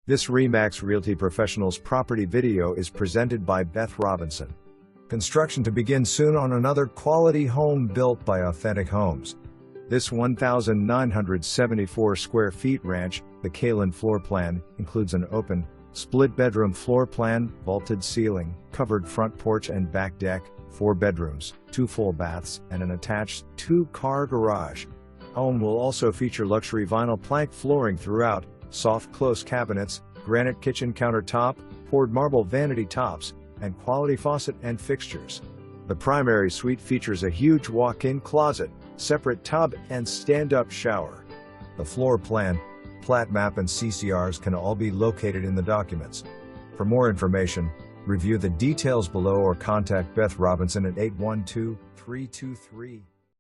This RE/MAX Realty Professionals property video is presented by Beth Robinson. Construction to begin soon on another quality home built by Authentic Homes. This 1,974 square feet ranch, the Kaylynn Floor Plan, includes an open, split-bedroom floor plan, vaulted ceiling, covered front porch and back deck, 4 bedrooms, 2 full baths, and an attached 2-car garage. Home will also feature luxury vinyl plank flooring throughout, soft close cabinets, granite kitchen countertop, poured marble vanity tops, and quality faucet and fixtures. The primary suite features a huge walk-in closet, separate tub, and stand-up shower. The floor plan, plat map, and CCRs can all be located in the documents. For more information, review the details below or contact Beth Robinson at 812-323